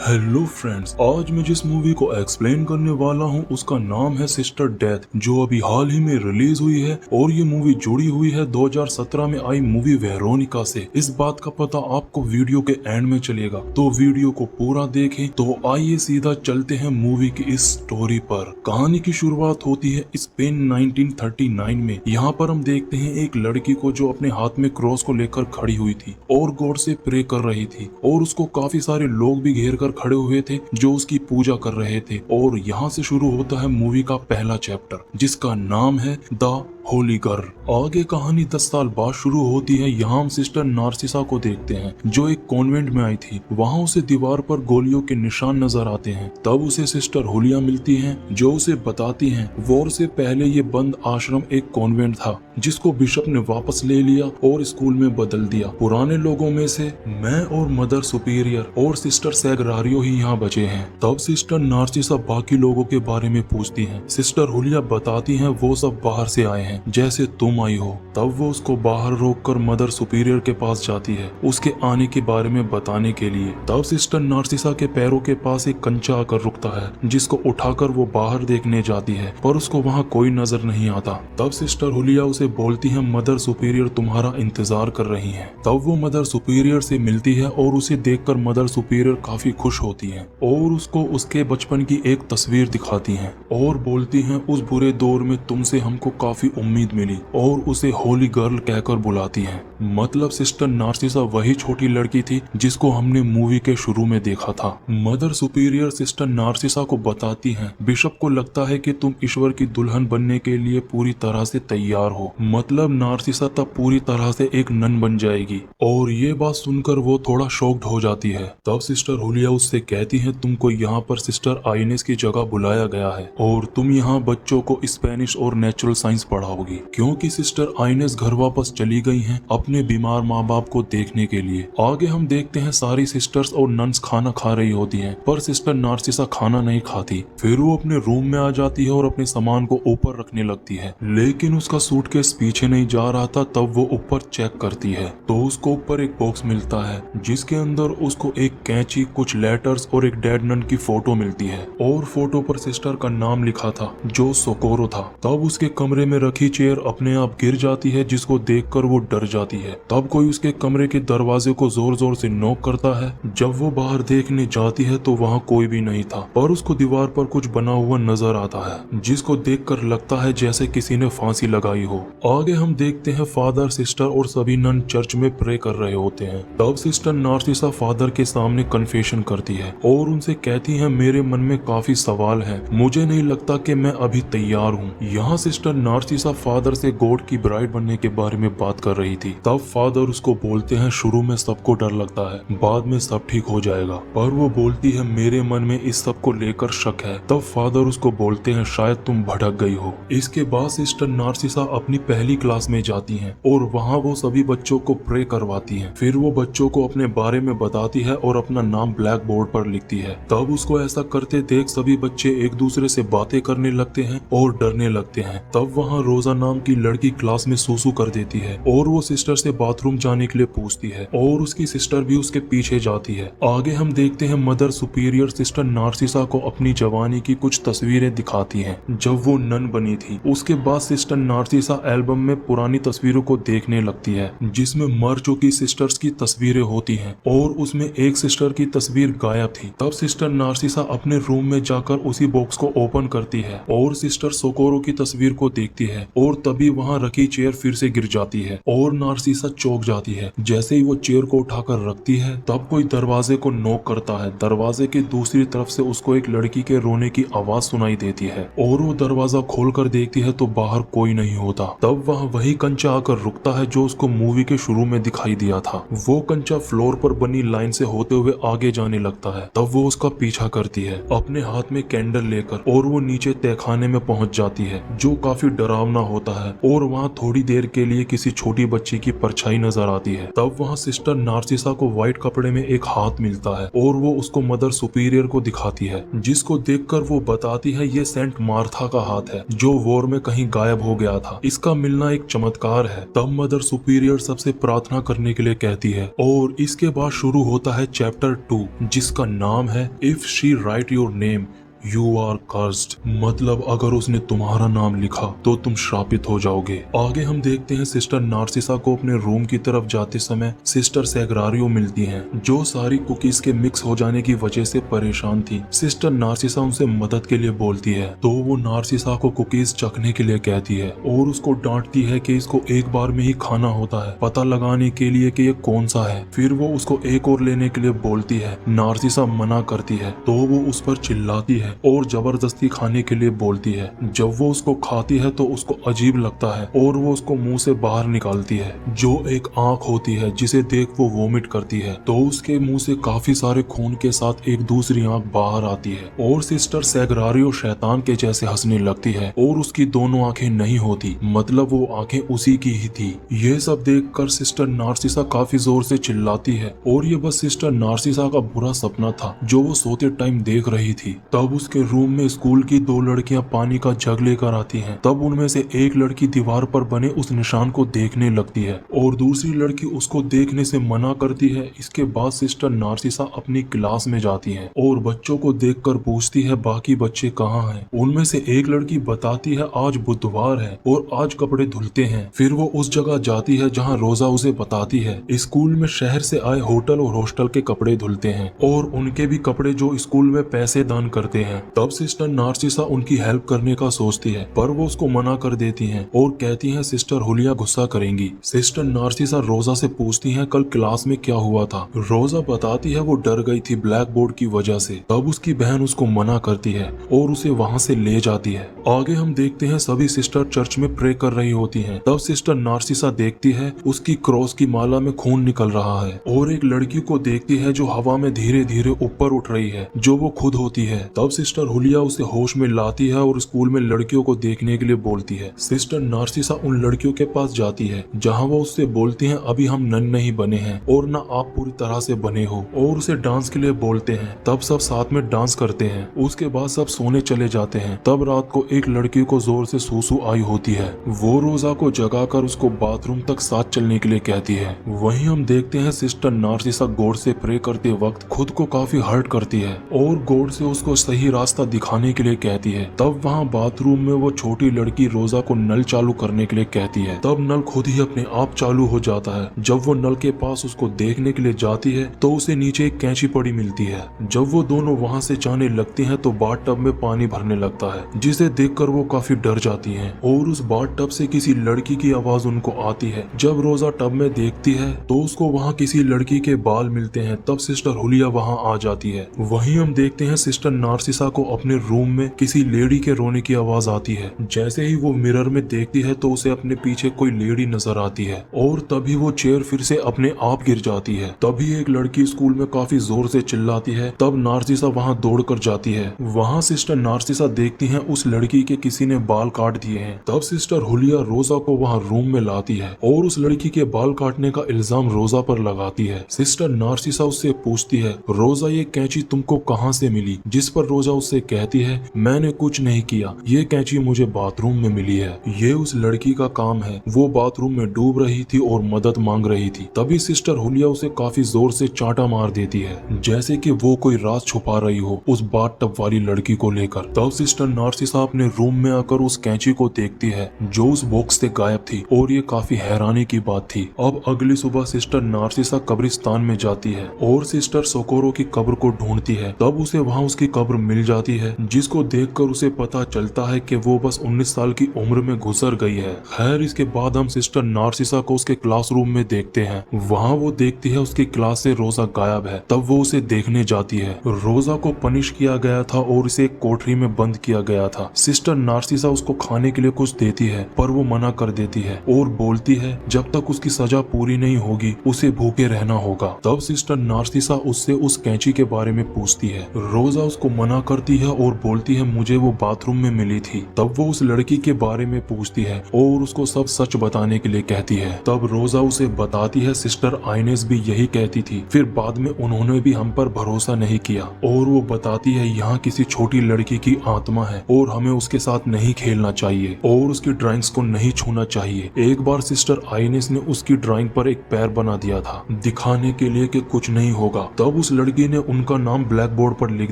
Hello friends, आज मैं जिस मूवी को एक्सप्लेन करने वाला हूँ उसका नाम है सिस्टर डेथ, जो अभी हाल ही में रिलीज हुई है और ये मूवी जुड़ी हुई है 2017 में आई मूवी वेरोनिका से। इस बात का पता आपको वीडियो के एंड में चलेगा, तो वीडियो को पूरा देखें। तो आइए सीधा चलते हैं मूवी की इस स्टोरी पर। कहानी की शुरुआत होती है स्पेन 1939 में। यहाँ पर हम देखते हैं एक लड़की को जो अपने हाथ में क्रॉस को लेकर खड़ी हुई थी और गॉड से प्रे कर रही थी, और उसको काफी सारे लोग भी घेर कर खड़े हुए थे जो उसकी पूजा कर रहे थे। और यहाँ से शुरू होता है मूवी का पहला चैप्टर, जिसका नाम है द होली गर्ल। आगे कहानी 10 साल बाद शुरू होती है। यहाँ हम सिस्टर नार्सिसा को देखते हैं जो एक कॉन्वेंट में आई थी। वहाँ उसे दीवार पर गोलियों के निशान नजर आते हैं। तब उसे सिस्टर होलिया मिलती हैं जो उसे बताती हैं वॉर से पहले ये बंद आश्रम एक कॉन्वेंट था जिसको बिशप ने वापस ले लिया और स्कूल में बदल दिया। पुराने लोगों में से मैं और मदर सुपीरियर और सिस्टर सैग्रारियो ही यहाँ बचे हैं। तब सिस्टर नार्सिसा बाकी लोगों के बारे में पूछती हैं। सिस्टर होलिया बताती हैं वो सब बाहर से आए हैं जैसे तुम आई हो। तब वो उसको बाहर रोककर मदर सुपीरियर के पास जाती है उसके आने के बारे में बताने के लिए। तब सिस्टर नार्सिसा के पैरों के पास एक कंचा आकर रुकता है जिसको उठाकर वो बाहर देखने जाती है, पर उसको वहाँ कोई नजर नहीं आता। तब सिस्टर होलिया उसे बोलती है मदर सुपीरियर तुम्हारा इंतजार कर रही हैं। तब वो मदर सुपीरियर से मिलती है और उसे देखकर मदर सुपीरियर काफी खुश होती हैं और उसको उसके बचपन की एक तस्वीर दिखाती हैं और बोलती हैं उस बुरे दौर में तुमसे हमको काफी उम्मीद मिली, और उसे होली गर्ल कहकर बुलाती हैं। मतलब सिस्टर नार्सिसा वही छोटी लड़की थी जिसको हमने मूवी के शुरू में देखा था। मदर सुपीरियर सिस्टर नार्सिसा को बताती हैं बिशप को लगता है कि तुम ईश्वर की दुल्हन बनने के लिए पूरी तरह से तैयार हो। मतलब नार्सिसा तब पूरी तरह से एक नन बन जाएगी, और ये बात सुनकर वो थोड़ा शॉक्ड हो जाती है। तब सिस्टर होलिया उससे कहती है तुमको यहाँ पर सिस्टर आइनेस की जगह बुलाया गया है और तुम यहाँ बच्चों को स्पेनिश और नेचुरल साइंस पढ़ाओगी, क्योंकि सिस्टर आइनेस घर वापस चली गई हैं अपने बीमार माँ बाप को देखने के लिए। आगे हम देखते हैं सारी सिस्टर्स और नन्स खाना खा रही होती हैं, पर सिस्टर नार्सिसा खाना नहीं खाती। फिर वो अपने रूम में आ जाती है और अपने सामान को ऊपर रखने लगती है, लेकिन उसका सूटकेस पीछे नहीं जा रहा था। तब वो ऊपर चेक करती है तो उसको ऊपर एक बॉक्स मिलता है जिसके अंदर उसको एक कैंची, कुछ लेटर्स और एक डेड नन की फोटो मिलती है, और फोटो पर सिस्टर का नाम लिखा था जो सोकोरो था। तब उसके कमरे में रखी चेयर अपने आप गिर जाती है जिसको देखकर वो डर जाती है। तब कोई उसके कमरे के दरवाजे को जोर जोर से नॉक करता है। जब वो बाहर देखने जाती है तो वहाँ कोई भी नहीं था, पर उसको दीवार पर कुछ बना हुआ नजर आता है जिसको देखकर लगता है जैसे किसी ने फांसी लगाई हो। आगे हम देखते हैं फादर, सिस्टर और सभी नन चर्च में प्रे कर रहे होते हैं। तब सिस्टर नार्सिसा फादर के सामने कन्फेशन करती है और उनसे कहती है मेरे मन में काफी सवाल है, मुझे नहीं लगता कि मैं अभी तैयार हूँ। यहाँ सिस्टर नार्सिसा फादर से गॉड की ब्राइड बनने के बारे में बात कर रही थी। तब फादर उसको बोलते हैं शुरू में सबको डर लगता है, बाद में सब ठीक हो जाएगा, पर वो बोलती है मेरे मन में इस सब को लेकर शक है। तब फादर उसको बोलते हैं शायद तुम भटक गई हो। इसके बाद सिस्टर नार्सिसा अपनी पहली क्लास में जाती हैं और वहाँ वो सभी बच्चों को प्रे करवाती हैं। फिर वो बच्चों को अपने बारे में बताती है और अपना नाम ब्लैक बोर्ड पर लिखती है। तब उसको ऐसा करते देख सभी बच्चे एक दूसरे से बातें करने लगते हैं और डरने लगते हैं। तब वहाँ रोजा नाम की लड़की क्लास में सूसू कर देती है और वो सिस्टर से बाथरूम जाने के लिए पूछती है और उसकी सिस्टर भी उसके पीछे जाती है। आगे हम देखते हैं मदर सुपीरियर सिस्टर नार्सिसा को अपनी जवानी की कुछ तस्वीरें दिखाती हैं जब वो नन बनी थी। उसके बाद सिस्टर नार्सिसा एल्बम में पुरानी तस्वीरों को देखने लगती है जिसमें मर चुकी सिस्टर्स की तस्वीरें होती हैं और उसमें एक सिस्टर की तस्वीर गायब थी। तब सिस्टर नार्सिसा अपने रूम में जाकर उसी बॉक्स को ओपन करती है और सिस्टर सोकोरो की तस्वीर को देखती है, और तभी वहाँ रखी चेयर फिर से गिर जाती है और नार्सिसा चौंक जाती है। जैसे ही वो चेयर को उठाकर रखती है तब कोई दरवाजे को नॉक करता है। दरवाजे की दूसरी तरफ से उसको एक लड़की के रोने की आवाज सुनाई देती है और वो दरवाजा खोलकर देखती है तो बाहर कोई नहीं होता। तब वहाँ वही कंचा आकर रुकता है जो उसको मूवी के शुरू में दिखाई दिया था। वो कंचा फ्लोर पर बनी लाइन से होते हुए आगे जाने लगता है। तब वो उसका पीछा करती है अपने हाथ में कैंडल लेकर, और वो नीचे तहखाने में पहुंच जाती है जो काफी डरावना करना होता है और वहाँ थोड़ी देर के लिए किसी छोटी बच्ची की परछाई नजर आती है। तब वहाँ सिस्टर नार्सिसा को व्हाइट कपड़े में एक हाथ मिलता है और वो उसको मदर सुपीरियर को दिखाती है, जिसको देखकर वो बताती है ये सेंट मार्था का हाथ है जो वॉर में कहीं गायब हो गया था। इसका मिलना एक चमत्कार है। तब मदर सुपीरियर सबसे प्रार्थना करने के लिए कहती है और इसके बाद शुरू होता है चैप्टर 2, जिसका नाम है if she write your name you are cursed, मतलब अगर उसने तुम्हारा नाम लिखा तो तुम श्रापित हो जाओगे। आगे हम देखते हैं सिस्टर नार्सिसा को अपने रूम की तरफ जाते समय सिस्टर सैग्रारियो मिलती हैं, जो सारी कुकीज के मिक्स हो जाने की वजह से परेशान थी। सिस्टर नार्सिसा उनसे मदद के लिए बोलती है तो वो नार्सिसा को कुकीज चखने के लिए कहती है और उसको डांटती है कि इसको एक बार में ही खाना होता है, पता लगाने के लिए कि ये कौन सा है। फिर वो उसको एक और लेने के लिए बोलती है। नार्सिसा मना करती है तो वो उस पर चिल्लाती है और जबरदस्ती खाने के लिए बोलती है। जब वो उसको खाती है तो उसको अजीब लगता है और वो उसको मुंह से बाहर निकालती है, जो एक आंख होती है जिसे देख वो वोमिट करती है। तो उसके मुंह से काफी सारे खून के साथ एक दूसरी आंख बाहर आती है और सिस्टर सैग्रारियो शैतान के जैसे हंसने लगती है और उसकी दोनों आंखें नहीं होती, मतलब वो आंखें उसी की ही थी। ये सब देखकर सिस्टर नार्सिसा काफी जोर से चिल्लाती है और ये बस सिस्टर नार्सिसा का बुरा सपना था जो वो सोते टाइम देख रही थी। तब उसके रूम में स्कूल की 2 लड़कियां पानी का जग लेकर आती हैं। तब उनमें से एक लड़की दीवार पर बने उस निशान को देखने लगती है और दूसरी लड़की उसको देखने से मना करती है। इसके बाद सिस्टर नार्सिसा अपनी क्लास में जाती है और बच्चों को देखकर पूछती है बाकी बच्चे कहाँ हैं। उनमें से एक लड़की बताती है आज बुधवार है और आज कपड़े धुलते हैं। फिर वो उस जगह जाती है जहाँ रोजा उसे बताती है स्कूल में शहर से आए होटल और हॉस्टल के कपड़े धुलते हैं और उनके भी कपड़े जो स्कूल में पैसे दान करते हैं। तब सिस्टर नार्सिसा उनकी हेल्प करने का सोचती है पर वो उसको मना कर देती हैं और कहती हैं सिस्टर हुलिया गुस्सा करेंगी। सिस्टर नार्सिसा रोजा से पूछती हैं कल क्लास में क्या हुआ था। रोजा बताती है वो डर गई थी ब्लैक बोर्ड की वजह से। तब उसकी बहन उसको मना करती है और उसे वहाँ से ले जाती है। आगे हम देखते हैं सभी सिस्टर चर्च में प्रे कर रही होती हैं। तब सिस्टर नार्सिसा देखती है उसकी क्रॉस की माला में खून निकल रहा है और एक लड़की को देखती है जो हवा में धीरे धीरे ऊपर उठ रही है, जो वो खुद होती है। तब सिस्टर हुलिया उसे होश में लाती है और स्कूल में लड़कियों को देखने के लिए बोलती है। सिस्टर नार्सिसा उन लड़कियों के पास जाती है जहां वो उससे बोलती हैं अभी हम नन नहीं बने हैं और ना आप पूरी तरह से बने हो, और उसे डांस के लिए बोलते हैं। तब सब साथ में डांस करते हैं। उसके बाद सब सोने चले जाते हैं। तब रात को एक लड़की को जोर से सूसू आई होती है। वो रोजा को जगाकर उसको बाथरूम तक साथ चलने के लिए कहती है। वहीं हम देखते हैं सिस्टर नार्सिसा गॉड से प्रे करते वक्त खुद को काफी हर्ट करती है और गॉड से उसको सही रास्ता दिखाने के लिए कहती है। तब वहाँ बाथरूम में वो छोटी लड़की रोजा को नल चालू करने के लिए कहती है। तब नल खुद ही अपने आप चालू हो जाता है। जब वो नल के पास उसको देखने के लिए जाती है तो उसे नीचे एक कैंची पड़ी मिलती है। जब वो दोनों वहाँ से जाने लगती हैं तो बाथ टब में पानी भरने लगता है, जिसे देखकर वो काफी डर जाती हैं और उस बाथ टब से किसी लड़की की आवाज उनको आती है। जब रोजा टब में देखती है तो उसको वहाँ किसी लड़की के बाल मिलते हैं। तब सिस्टर हुलिया वहाँ आ जाती है। वहीं हम देखते हैं सिस्टर नार्सिसा को अपने रूम में किसी लेडी के रोने की आवाज आती है। जैसे ही वो मिरर में देखती है तो उसे अपने पीछे कोई लेडी नजर आती है और तभी वो चेयर फिर से अपने आप गिर जाती है। तभी एक लड़की स्कूल में काफी जोर से चिल्लाती है। तब नार्सिसा वहाँ दौड़कर जाती है। वहाँ सिस्टर नार्सिसा देखती है उस लड़की के किसी ने बाल काट दिए हैं। तब सिस्टर हुलिया रोजा को वहाँ रूम में लाती है और उस लड़की के बाल काटने का इल्जाम रोजा पर लगाती है। सिस्टर नार्सिसा उससे पूछती है रोजा ये कैंची तुमको कहाँ से मिली, जिस पर रोजा उससे कहती है मैंने कुछ नहीं किया, ये कैंची मुझे बाथरूम में मिली है। ये उस लड़की का काम है। वो बाथरूम में डूब रही थी और मदद मांग रही थी। तभी सिस्टर हुलिया उसे काफी जोर से चांटा मार देती है, जैसे कि वो कोई राज छुपा रही हो उस बाथ टब वाली लड़की को लेकर। तब सिस्टर नार्सिसा अपने रूम में आकर उस कैंची को देखती है जो उस बॉक्स से गायब थी और ये काफी हैरानी की बात थी। अब अगली सुबह सिस्टर नार्सिसा कब्रिस्तान में जाती है और सिस्टर सोकोरो की कब्र को ढूंढती है। तब उसे वहाँ उसकी कब्र मिल जाती है, जिसको देखकर उसे पता चलता है कि वो बस 19 साल की उम्र में गुजर गई है। खैर इसके बाद हम सिस्टर नार्सिसा को उसके क्लासरूम में देखते हैं। वहाँ वो देखती है उसकी क्लास से रोजा गायब है। तब वो उसे देखने जाती है। रोजा को पनिश किया गया था और इसे एक कोठरी में बंद किया गया था। सिस्टर नार्सिसा उसको खाने के लिए कुछ देती है पर वो मना कर देती है और बोलती है जब तक उसकी सजा पूरी नहीं होगी उसे भूखे रहना होगा। तब सिस्टर नार्सिसा उससे उस कैंची के बारे में पूछती है। रोजा उसको मना करती है और बोलती है मुझे वो बाथरूम में मिली थी। तब वो उस लड़की के बारे में पूछती है और उसको सब सच बताने के लिए कहती है। तब रोजा उसे बताती है सिस्टर आइनेस भी यही कहती थी, फिर बाद में उन्होंने भी हम पर भरोसा नहीं किया। और वो बताती है यहाँ किसी छोटी लड़की की आत्मा है और हमें उसके साथ नहीं खेलना चाहिए और उसकी ड्राइंग्स को नहीं छूना चाहिए। एक बार सिस्टर आइनेस ने उसकी ड्राइंग पर एक पैर बना दिया था दिखाने के लिए कि कुछ नहीं होगा। तब उस लड़की ने उनका नाम ब्लैक बोर्ड पर लिख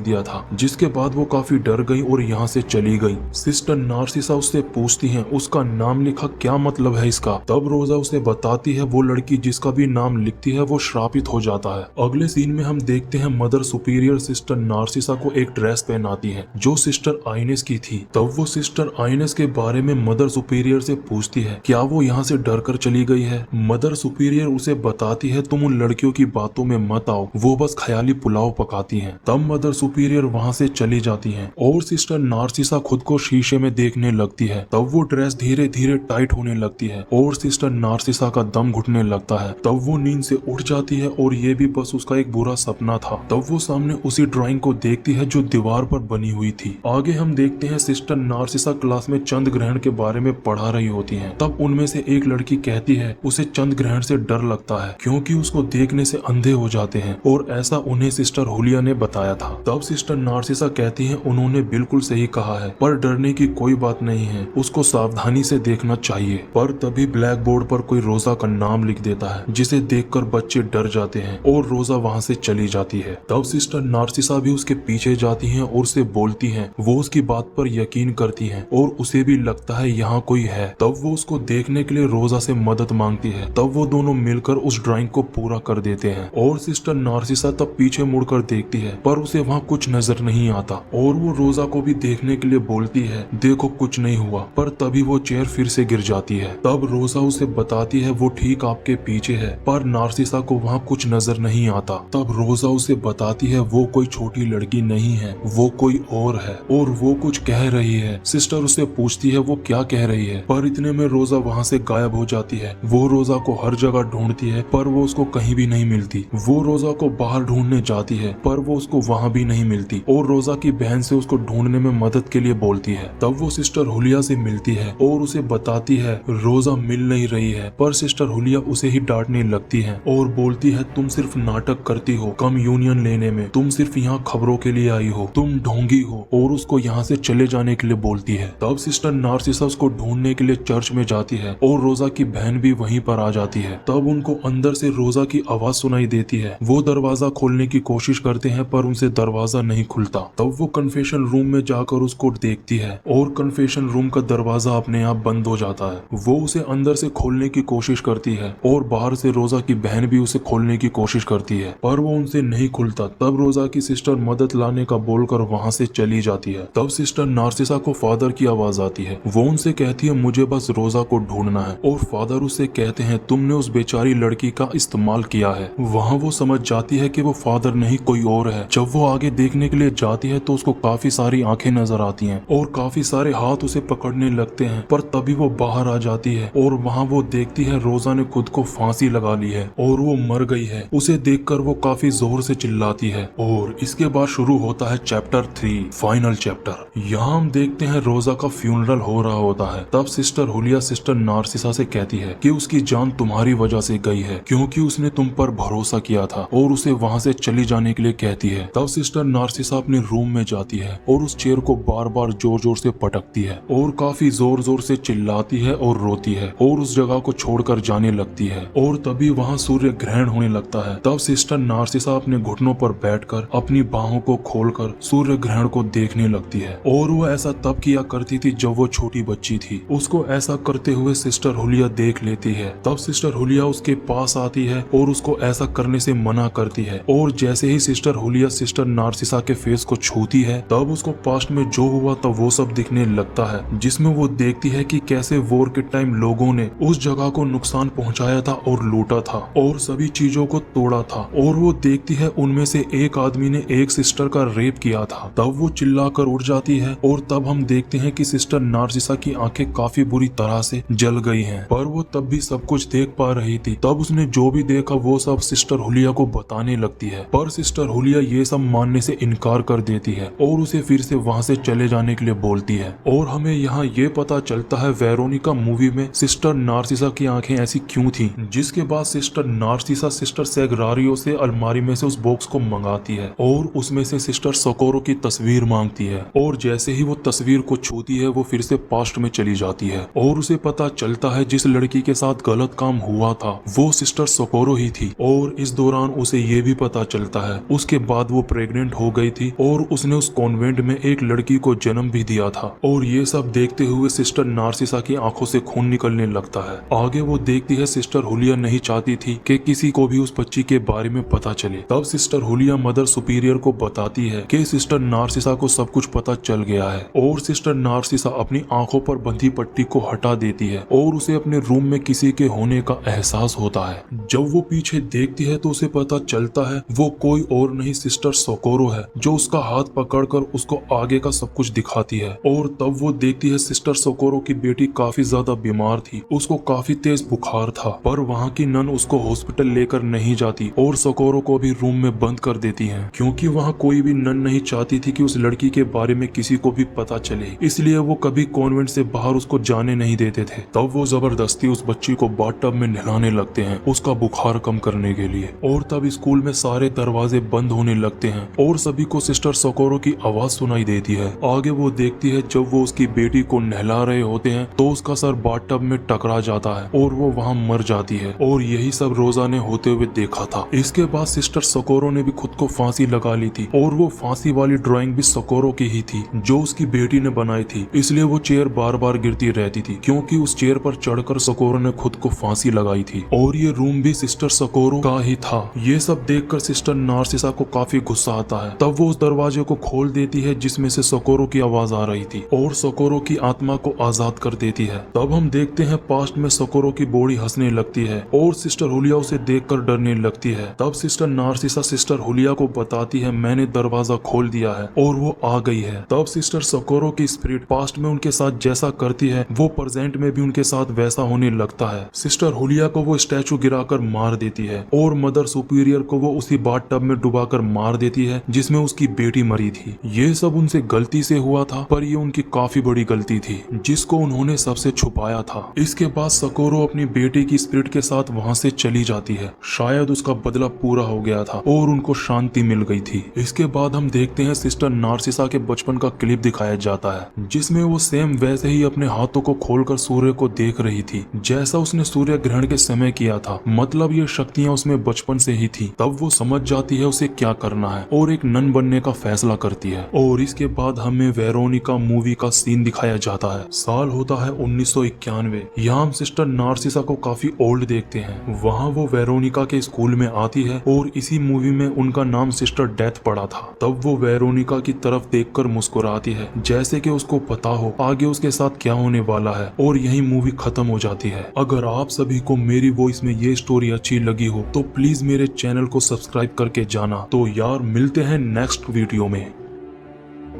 दिया था, जिसके बाद वो काफी डर गई और यहाँ से चली गई। सिस्टर नार्सिसा उससे पूछती है उसका नाम लिखा क्या मतलब है इसका। तब रोजा उसे बताती है वो लड़की जिसका भी नाम लिखती है वो श्रापित हो जाता है। अगले सीन में हम देखते हैं मदर सुपीरियर सिस्टर नार्सिसा को एक ड्रेस पहनाती है जो सिस्टर आइनेस की थी। तब वो सिस्टर आइनेस के बारे में मदर सुपीरियर से पूछती है क्या वो यहाँ से डर कर चली गई है। मदर सुपीरियर उसे बताती है तुम उन लड़कियों की बातों में मत आओ, वो बस ख्याली पुलाव पकाती हैं। तब मदर सुपीरियर वहाँ से चली जाती हैं और सिस्टर नार्सिसा खुद को शीशे में देखने लगती है। तब वो ड्रेस धीरे धीरे टाइट होने लगती है और सिस्टर नार्सिसा का दम घुटने लगता है। तब वो नींद से उठ जाती है और ये भी बस उसका एक बुरा सपना था। तब वो सामने उसी ड्राइंग को देखती है जो दीवार पर बनी हुई थी। आगे हम देखते हैं सिस्टर नार्सिसा क्लास में चंद्र ग्रहण के बारे में पढ़ा रही होती हैं। तब उनमें से एक लड़की कहती है उसे चंद्र ग्रहण से डर लगता है क्योंकि उसको देखने से अंधे हो जाते हैं और ऐसा उन्हें सिस्टर हुलिया ने बताया था। तब सिस्टर नार्सिसा कहती है उन्होंने बिल्कुल सही कहा है, पर डरने की कोई बात नहीं है, उसको सावधानी से देखना चाहिए। पर तभी ब्लैक बोर्ड पर कोई रोजा का नाम लिख देता है जिसे देखकर बच्चे डर जाते हैं और रोजा वहाँ से चली जाती है। तब सिस्टर नार्सिसा भी उसके पीछे जाती है और उसे बोलती है। वो उसकी बात पर यकीन करती है और उसे भी लगता है यहाँ कोई है। तब वो उसको देखने के लिए रोजा से मदद मांगती है। तब वो दोनों मिलकर उस ड्राइंग को पूरा कर देते हैं और सिस्टर नार्सिसा तब पीछे मुड़कर देखती है पर उसे वहाँ कुछ नजर नहीं आता और वो रोजा को भी देखने के लिए बोलती है देखो कुछ नहीं हुआ। पर तभी वो चेयर फिर से गिर जाती है। तब रोजा उसे बताती है वो ठीक आपके पीछे है, पर नार्सिसा को वहाँ कुछ नजर नहीं आता। तब रोजा उसे बताती है वो कोई छोटी लड़की नहीं है, वो कोई और है और वो कुछ कह रही है। सिस्टर उससे पूछती है वो क्या कह रही है, पर इतने में रोजा वहाँ से गायब हो जाती है। वो रोजा को हर जगह ढूंढती है पर वो उसको कहीं भी नहीं मिलती। वो रोजा को बाहर ढूंढने जाती है पर वो उसको वहाँ भी नहीं मिलती और रोजा की बहन से उसको ढूंढने में मदद के लिए बोलती है। तब वो सिस्टर हुलिया से मिलती है और उसे बताती है रोजा मिल नहीं रही है, पर सिस्टर हुलिया उसे ही डांटने लगती है और बोलती है तुम सिर्फ नाटक करती हो कम यूनियन लेने में, तुम सिर्फ यहाँ खबरों के लिए आई हो, तुम ढोंगी हो, और उसको यहाँ से चले जाने के लिए बोलती है। तब सिस्टर नार्सिसा उसको ढूंढने के लिए चर्च में जाती है और रोजा की बहन भी वहीं पर आ जाती है। तब उनको अंदर से रोजा की आवाज सुनाई देती है। वो दरवाजा खोलने की कोशिश करते हैं पर उनसे दरवाजा नहीं खुलता। तब वो कन्फेशन रूम में जाकर उसको देखती है और कन्फेशन रूम का दरवाजा अपने आप बंद हो जाता है। वो उसे अंदर से खोलने की कोशिश करती है और बाहर से रोजा की बहन भी उसे खोलने की कोशिश करती है पर वो उनसे नहीं खुलता। तब रोजा की सिस्टर मदद लाने का बोलकर वहाँ से चली जाती है। तब सिस्टर नार्सिसा को फादर की आवाज आती है। वो उनसे कहती है मुझे बस रोजा को ढूंढना है और फादर उससे कहते हैं तुमने उस बेचारी लड़की का इस्तेमाल किया है। वहाँ वो समझ जाती है कि वो फादर नहीं कोई और है। जब वो आगे देखने के लिए जाती है तो उसको काफी सारी आंखें नजर आती हैं और काफी सारे हाथ उसे पकड़ने लगते हैं, पर तभी वो बाहर आ जाती है और वहाँ वो देखती है रोजा ने खुद को फांसी लगा ली है और वो मर गई है। उसे देखकर वो काफी जोर से चिल्लाती है और इसके बाद शुरू होता है चैप्टर 3 फाइनल चैप्टर। यहाँ हम देखते हैं रोजा का फ्यूनरल हो रहा होता है। तब सिस्टर हुलिया सिस्टर नार्सिसा से कहती है कि उसकी जान तुम्हारी वजह से गई है क्योंकि उसने तुम पर भरोसा किया था, और उसे वहाँ से चली जाने के लिए कहती है। तब सिस्टर नार्सिसा अपने रूम में जाती है और उस चेयर को बार बार जोर जोर से पटकती है और काफी जोर जोर से चिल्लाती है और रोती है और उस जगह को छोड़कर जाने लगती है। और तभी वहाँ सूर्य ग्रहण होने लगता है। तब सिस्टर नार्सिसा अपने घुटनों पर बैठकर अपनी बाहों को खोलकर सूर्य ग्रहण को देखने लगती है और वो ऐसा तब किया करती थी जब वो छोटी बच्ची थी। उसको ऐसा करते हुए सिस्टर हुलिया देख लेती है। तब सिस्टर हुलिया उसके पास आती है और उसको ऐसा करने से मना करती है और जैसे ही सिस्टर हुलिया सिस्टर नार्सिसा के फेस को छूती है तब उसको पास्ट में जो हुआ था वो सब दिखने लगता है, जिसमें वो देखती है कि कैसे वॉर के टाइम लोगों ने उस जगह को नुकसान पहुंचाया था और लूटा था और सभी चीजों को तोड़ा था। और वो देखती है उनमें से एक आदमी ने एक सिस्टर का रेप किया था। तब वो चिल्लाकर उठ जाती है और तब हम देखते हैं कि सिस्टर नार्सिसा की आंखें काफी बुरी तरह से जल गई हैं, पर वो तब भी सब कुछ देख पा रही थी। तब उसने जो भी देखा वो सब सिस्टर हुलिया को बताने लगती है, पर सिस्टर हुलिया ये सब मानने से इनकार कर देती है और उसे फिर से वहाँ से चले जाने के लिए बोलती है। और हमें यहाँ ये पता चलता है वेरोनिका मूवी में सिस्टर नार्सिसा की आंखें ऐसी क्यों थी, जिसके बाद सिस्टर नार्सिसा सिस्टर सेग्रारियो से अलमारी में से उस बॉक्स को मंगाती है और उसमें से सिस्टर सोकोरो की तस्वीर मांगती है। और जैसे ही वो तस्वीर को छूती है वो फिर से पास्ट में चली जाती है और उसे पता चलता है जिस लड़की के साथ गलत काम हुआ था वो सिस्टर सोकोरो ही थी। और इस दौरान उसे ये भी पता चलता है उसके बाद वो प्रेग्नेंट हो गई थी और उसने उस कॉन्वेंट में एक लड़की को जन्म भी दिया था। और ये सब देखते हुए सिस्टर नार्सिसा की आंखों से खून निकलने लगता है। आगे वो देखती है सिस्टर हुलिया नहीं चाहती थी कि किसी को भी उस बच्ची के बारे में पता चले। तब सिस्टर हुलिया मदर सुपीरियर को बताती है कि सिस्टर नार्सिसा को सब कुछ पता चल गया है। और सिस्टर नार्सिसा अपनी आंखों पर बंधी पट्टी को हटा देती है और उसे अपने रूम में किसी के होने का एहसास होता है। जब वो पीछे देखती है तो उसे पता चलता है वो कोई और नहीं सिस्टर सोकोरो है जो उसका हाथ पकड़कर उसको आगे का सब कुछ दिखाती है। और तब वो देखती है सिस्टर सोकोरो की बेटी काफी ज्यादा बीमार थी, उसको काफी तेज बुखार था, पर वहाँ की नन उसको हॉस्पिटल लेकर नहीं जाती और सोकोरो को भी रूम में बंद कर देती है क्योंकि वहाँ कोई भी नन नहीं चाहती थी कि उस लड़की के बारे में किसी को भी पता चले, इसलिए वो कभी कॉन्वेंट से बाहर उसको जाने नहीं देते थे। तब वो जबरदस्ती उस बच्ची को बाथटब में नहलाने लगते हैं उसका बुखार कम करने के लिए। और तब स्कूल में सारे दरवाजे बंद होने लगते हैं और सभी को सिस्टर सोकोरो की आवाज सुनाई देती है। आगे वो देखती है जब वो उसकी बेटी को नहला रहे होते हैं तो उसका सर बाथटब में टकरा जाता है और वो वहाँ मर जाती है। और यही सब रोजा ने होते हुए देखा था। इसके बाद सिस्टर सोकोरो ने भी खुद को फांसी लगा ली थी और वो फांसी वाली ड्राइंग भी सोकोरो की ही थी जो उसकी बेटी ने बनाई थी, इसलिए वो चेयर बार बार गिरती रहती थी क्योंकि उस चेयर पर चढ़कर सोकोरो ने खुद को फांसी लगाई थी। और ये रूम भी सिस्टर सोकोरो का ही था। ये सब देखकर सिस्टर नार्सिसा को काफी गुस्सा आता है। तब वो उस दरवाजे को खोल देती है जिसमें से सोकोरो की आवाज आ रही थी और सोकोरो की आत्मा को आजाद कर देती है। तब हम देखते हैं पास्ट में सोकोरो की बॉडी हंसने लगती है और सिस्टर हुलिया उसे देखकर डरने लगती है। तब सिस्टर नार्सिसा सिस्टर हुलिया को बताती है मैंने दरवाजा खोल दिया है और वो आ गई है। तब सिस्टर सोकोरो की स्पिरिट पास्ट में उनके साथ जैसा करती है वो प्रेजेंट में भी उनके साथ वैसा होने लगता है। सिस्टर हुलिया को वो स्टैचू गिराकर मार देती है और मदर सुपीरियर को वो उसी बाथटब में डुबाकर मार देती है जिसमें उसकी बेटी मरी थी। ये सब उनसे गलती से हुआ था पर ये उनकी काफी बड़ी गलती थी जिसको उन्होंने सबसे छुपाया था। इसके बाद सोकोरो अपनी बेटी की स्पिरिट के साथ वहाँ से चली जाती है, शायद उसका बदला पूरा हो गया था और उनको शांति मिल गई थी। इसके बाद हम देखते हैं सिस्टर नार्सिसा के बचपन का क्लिप दिखाया जाता है जिसमें वो सेम वैसे ही अपने हाथों को खोलकर सूर्य को देख रही थी जैसा उसने सूर्य ग्रहण के समय किया था, मतलब ये शक्तियां उसमें बचपन से ही थी। तब वो समझ जाती है उसे क्या करना है और एक नन बनने का फैसला करती है। और इसके बाद हमें वेरोनिका मूवी का सीन दिखाया जाता है। साल होता है 1991। यहाँ हम सिस्टर नार्सिसा को काफी ओल्ड देखते हैं। वहाँ वो वेरोनिका के स्कूल में आती है और इसी मूवी में उनका नाम सिस्टर डेथ पड़ा था। तब वो वेरोनिका की तरफ देखकर मुस्कुराती है जैसे कि उसको पता हो आगे उसके साथ क्या होने वाला है और यही मूवी खत्म हो जाती है। अगर आप सभी को मेरी वॉइस में ये स्टोरी अच्छी लगी हो तो प्लीज मेरे चैनल को सब्सक्राइब करके जाना। तो यार मिलते हैं नेक्स्ट वीडियो में।